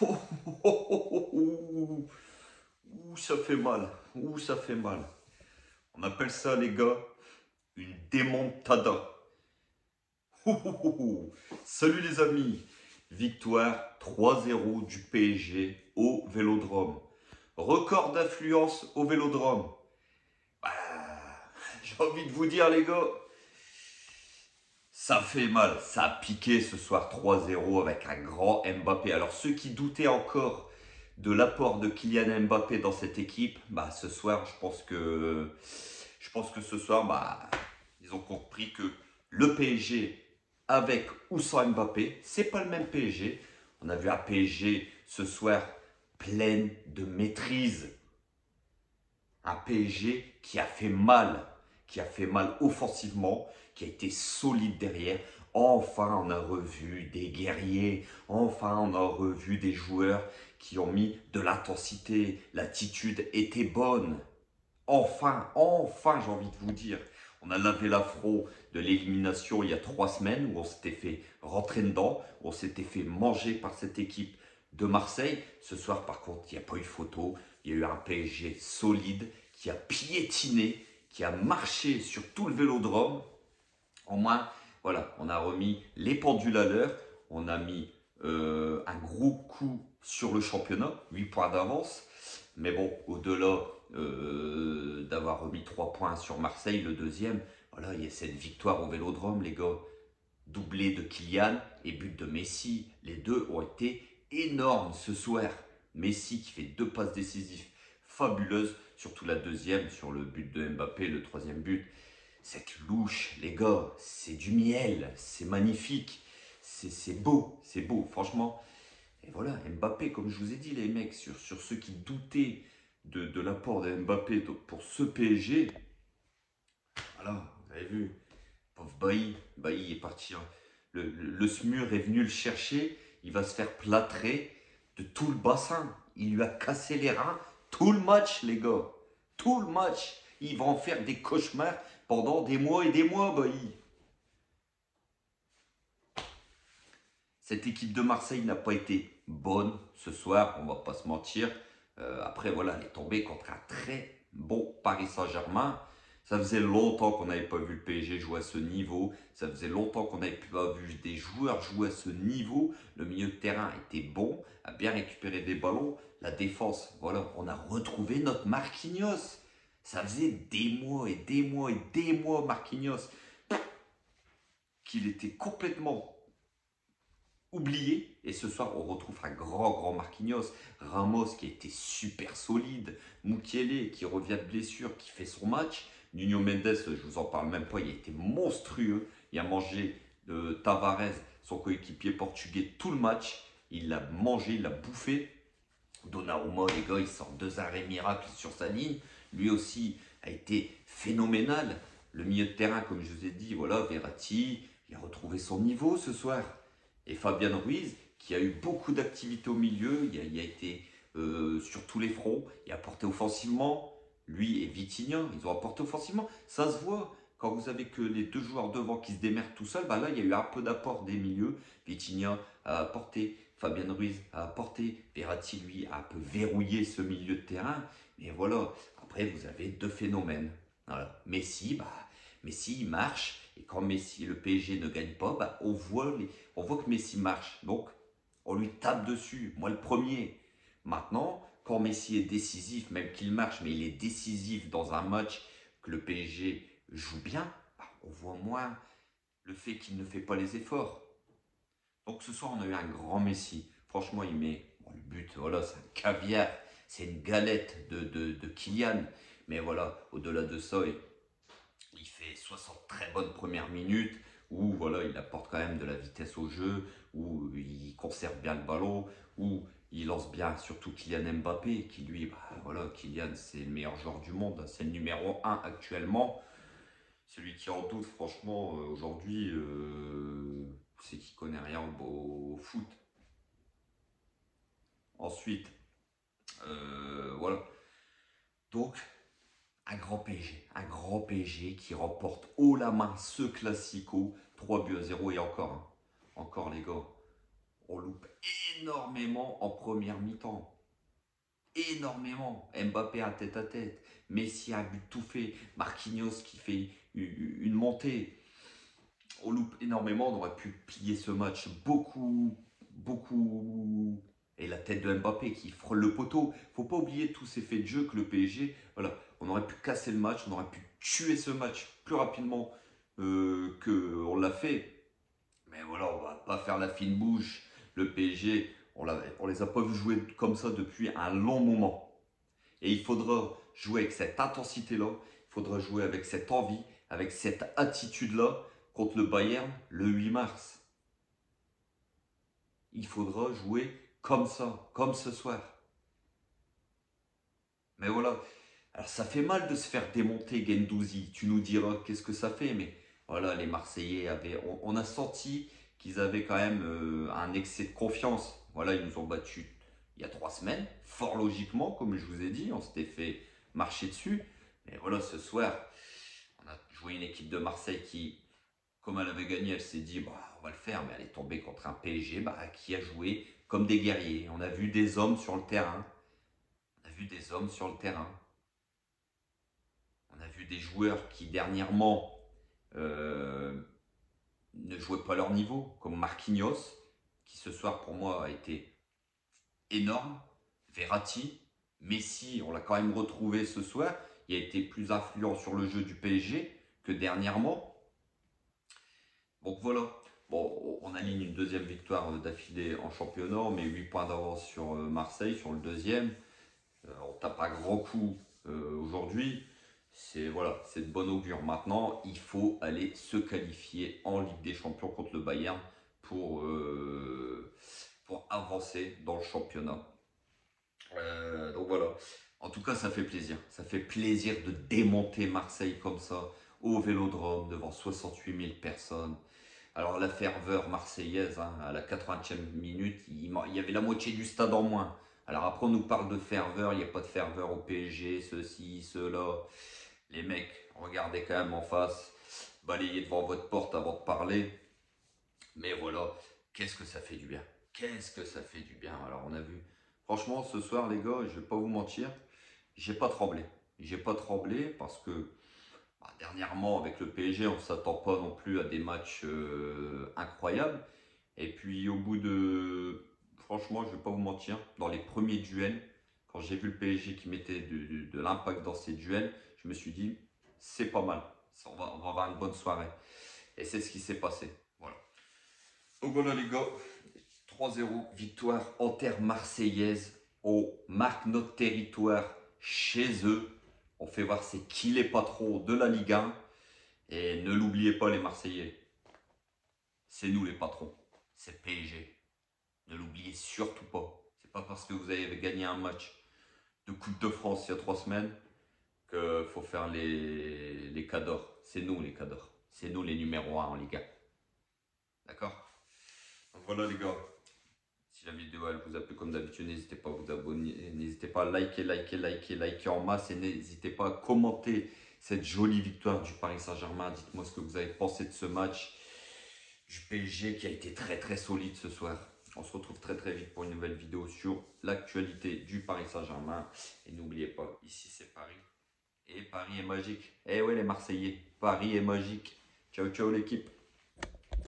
Oh, oh, oh, oh, oh. Ouh, ça fait mal. Ouh, ça fait mal. On appelle ça, les gars, une démontada. Oh, oh, oh, oh. Salut les amis. Victoire 3-0 du PSG au Vélodrome. Record d'affluence au Vélodrome. Bah, j'ai envie de vous dire, les gars, ça fait mal. Ça a piqué ce soir 3-0 avec un grand Mbappé. Alors ceux qui doutaient encore de l'apport de Kylian Mbappé dans cette équipe, bah ce soir, je pense que ce soir, bah ils ont compris que le PSG avec ou sans Mbappé, c'est pas le même PSG. On a vu un PSG ce soir plein de maîtrise, un PSG qui a fait mal offensivement, qui a été solide derrière. Enfin, on a revu des guerriers. Enfin, on a revu des joueurs qui ont mis de l'intensité. L'attitude était bonne. Enfin, j'ai envie de vous dire. On a lavé l'affront de l'élimination il y a 3 semaines où on s'était fait rentrer dedans, où on s'était fait manger par cette équipe de Marseille. Ce soir, par contre, il n'y a pas eu photo. Il y a eu un PSG solide qui a piétiné, qui a marché sur tout le vélodrome. Au moins, voilà, on a remis les pendules à l'heure. On a mis un gros coup sur le championnat, 8 points d'avance. Mais bon, au-delà d'avoir remis 3 points sur Marseille, le deuxième, voilà, il y a cette victoire au Vélodrome, les gars. Doublé de Kylian et but de Messi. Les deux ont été énormes ce soir. Messi qui fait 2 passes décisives fabuleuses, surtout la deuxième sur le but de Mbappé, le troisième but. Cette louche, les gars, c'est du miel, c'est magnifique, c'est beau, c'est beau, franchement. Et voilà, Mbappé, comme je vous ai dit, les mecs, sur ceux qui doutaient de l'apport de Mbappé pour ce PSG, voilà, vous avez vu, pauvre Bailly est parti, hein. Le SMUR est venu le chercher, il va se faire plâtrer de tout le bassin. Il lui a cassé les reins tout le match, les gars. Tout le match. Il va en faire des cauchemars pendant des mois et des mois, Bailly. Cette équipe de Marseille n'a pas été bonne ce soir, on va pas se mentir. Après, voilà, elle est tombée contre un très bon Paris Saint-Germain. Ça faisait longtemps qu'on n'avait pas vu le PSG jouer à ce niveau. Ça faisait longtemps qu'on n'avait pas vu des joueurs jouer à ce niveau. Le milieu de terrain était bon, a bien récupéré des ballons. La défense, voilà, on a retrouvé notre Marquinhos. Ça faisait des mois et des mois et des mois, Marquinhos, qu'il était complètement oublié. Et ce soir, on retrouve un grand Marquinhos. Ramos qui a été super solide. Mukiele qui revient de blessure, qui fait son match. Nuno Mendes, je vous en parle même pas, il a été monstrueux. Il a mangé de Tavares, son coéquipier portugais, tout le match. Il l'a mangé, il l'a bouffé. Donnarumma, les gars, il sort 2 arrêts miracles sur sa ligne. Lui aussi a été phénoménal. Le milieu de terrain, comme je vous ai dit, voilà, Verratti, il a retrouvé son niveau ce soir. Et Fabian Ruiz, qui a eu beaucoup d'activité au milieu, il a été sur tous les fronts, il a apporté offensivement. Lui et Vitinha, ils ont apporté offensivement. Ça se voit. Quand vous avez que les 2 joueurs devant qui se démerdent tout seuls, bah là, il y a eu un peu d'apport des milieux. Vitinha a apporté, Fabian Ruiz a apporté, Verratti, lui, a un peu verrouillé ce milieu de terrain. Mais voilà, après, vous avez 2 phénomènes. Voilà. Messi, il marche. Et quand Messi, le PSG ne gagne pas, bah, on voit que Messi marche. Donc, on lui tape dessus. Moi, le premier. Maintenant, quand Messi est décisif, même qu'il marche, mais il est décisif dans un match que le PSG joue bien, bah, on voit moins le fait qu'il ne fait pas les efforts. Donc ce soir, on a eu un grand Messi. Franchement, il met bon, le but, voilà, c'est un caviar, c'est une galette de Kylian. Mais voilà, au-delà de ça, il fait 60 très bonnes premières minutes où voilà, il apporte quand même de la vitesse au jeu, où il conserve bien le ballon, où il lance bien, surtout Kylian Mbappé, qui lui, bah, voilà, Kylian, c'est le meilleur joueur du monde, c'est le numéro 1 actuellement. Celui qui en doute, franchement, aujourd'hui, c'est qu'il connaît rien au foot. Ensuite, voilà. Donc, un grand PSG qui remporte haut la main ce classico, 3 buts à 0 et encore, hein. Encore les gars. On loupe énormément en première mi-temps. Énormément. Mbappé à tête. Messi a un but tout fait. Marquinhos qui fait une montée. On loupe énormément. On aurait pu plier ce match beaucoup. Et la tête de Mbappé qui frôle le poteau. Faut pas oublier tous ces faits de jeu que le PSG, voilà, on aurait pu casser le match, on aurait pu tuer ce match plus rapidement qu'on l'a fait. Mais voilà, on va pas faire la fine bouche. Le PSG, on les a pas vus jouer comme ça depuis un long moment. Et il faudra jouer avec cette intensité-là, il faudra jouer avec cette envie, avec cette attitude-là contre le Bayern le 8 mars. Il faudra jouer comme ça, comme ce soir. Mais voilà, alors ça fait mal de se faire démonter Gendouzi. Tu nous diras qu'est-ce que ça fait, mais voilà, les Marseillais on a senti qu'ils avaient quand même un excès de confiance. Voilà, ils nous ont battus il y a 3 semaines, fort logiquement, comme je vous ai dit, on s'était fait marcher dessus. Mais voilà, ce soir, on a joué une équipe de Marseille qui, comme elle avait gagné, elle s'est dit, bah, on va le faire, mais elle est tombée contre un PSG bah, qui a joué comme des guerriers. On a vu des hommes sur le terrain. On a vu des hommes sur le terrain. On a vu des joueurs qui dernièrement euh, ne jouaient pas leur niveau, comme Marquinhos, qui ce soir pour moi a été énorme. Verratti, Messi, on l'a quand même retrouvé ce soir. Il a été plus influent sur le jeu du PSG que dernièrement. Donc voilà. Bon, on aligne une deuxième victoire d'affilée en championnat, on met 8 points d'avance sur Marseille, sur le deuxième. On tape un grand coup aujourd'hui. C'est voilà, c'est de bon augure. Maintenant, il faut aller se qualifier en Ligue des Champions contre le Bayern pour avancer dans le championnat. Donc voilà. En tout cas, ça fait plaisir. Ça fait plaisir de démonter Marseille comme ça au Vélodrome devant 68 000 personnes. Alors la ferveur marseillaise, hein, à la 80e minute, il y avait la moitié du stade en moins. Alors après on nous parle de ferveur, il n'y a pas de ferveur au PSG, ceci, cela. Les mecs, regardez quand même en face, balayez devant votre porte avant de parler. Mais voilà, qu'est-ce que ça fait du bien. Qu'est-ce que ça fait du bien. Alors on a vu, franchement ce soir les gars, je vais pas vous mentir, j'ai pas tremblé. J'ai pas tremblé parce que bah, dernièrement, avec le PSG, on ne s'attend pas non plus à des matchs incroyables. Et puis, au bout de. Franchement, je ne vais pas vous mentir, dans les premiers duels, quand j'ai vu le PSG qui mettait de l'impact dans ces duels, je me suis dit, c'est pas mal. On va avoir une bonne soirée. Et c'est ce qui s'est passé. Voilà. Donc voilà, les gars. 3-0, victoire en terre marseillaise. On marque notre territoire chez eux. On fait voir c'est qui les patrons de la Ligue 1. Et ne l'oubliez pas les Marseillais. C'est nous les patrons. C'est PSG. Ne l'oubliez surtout pas. C'est pas parce que vous avez gagné un match de Coupe de France il y a 3 semaines qu'il faut faire les cadors. C'est nous les cadors. C'est nous les numéros 1 en Ligue 1. D'accord? Donc voilà les gars. Si la vidéo elle vous a plu comme d'habitude, n'hésitez pas à vous abonner, n'hésitez pas à liker en masse et n'hésitez pas à commenter cette jolie victoire du Paris Saint-Germain. Dites-moi ce que vous avez pensé de ce match du PSG qui a été très très solide ce soir. On se retrouve très très vite pour une nouvelle vidéo sur l'actualité du Paris Saint-Germain. Et n'oubliez pas, ici c'est Paris et Paris est magique. Eh ouais les Marseillais, Paris est magique. Ciao ciao l'équipe.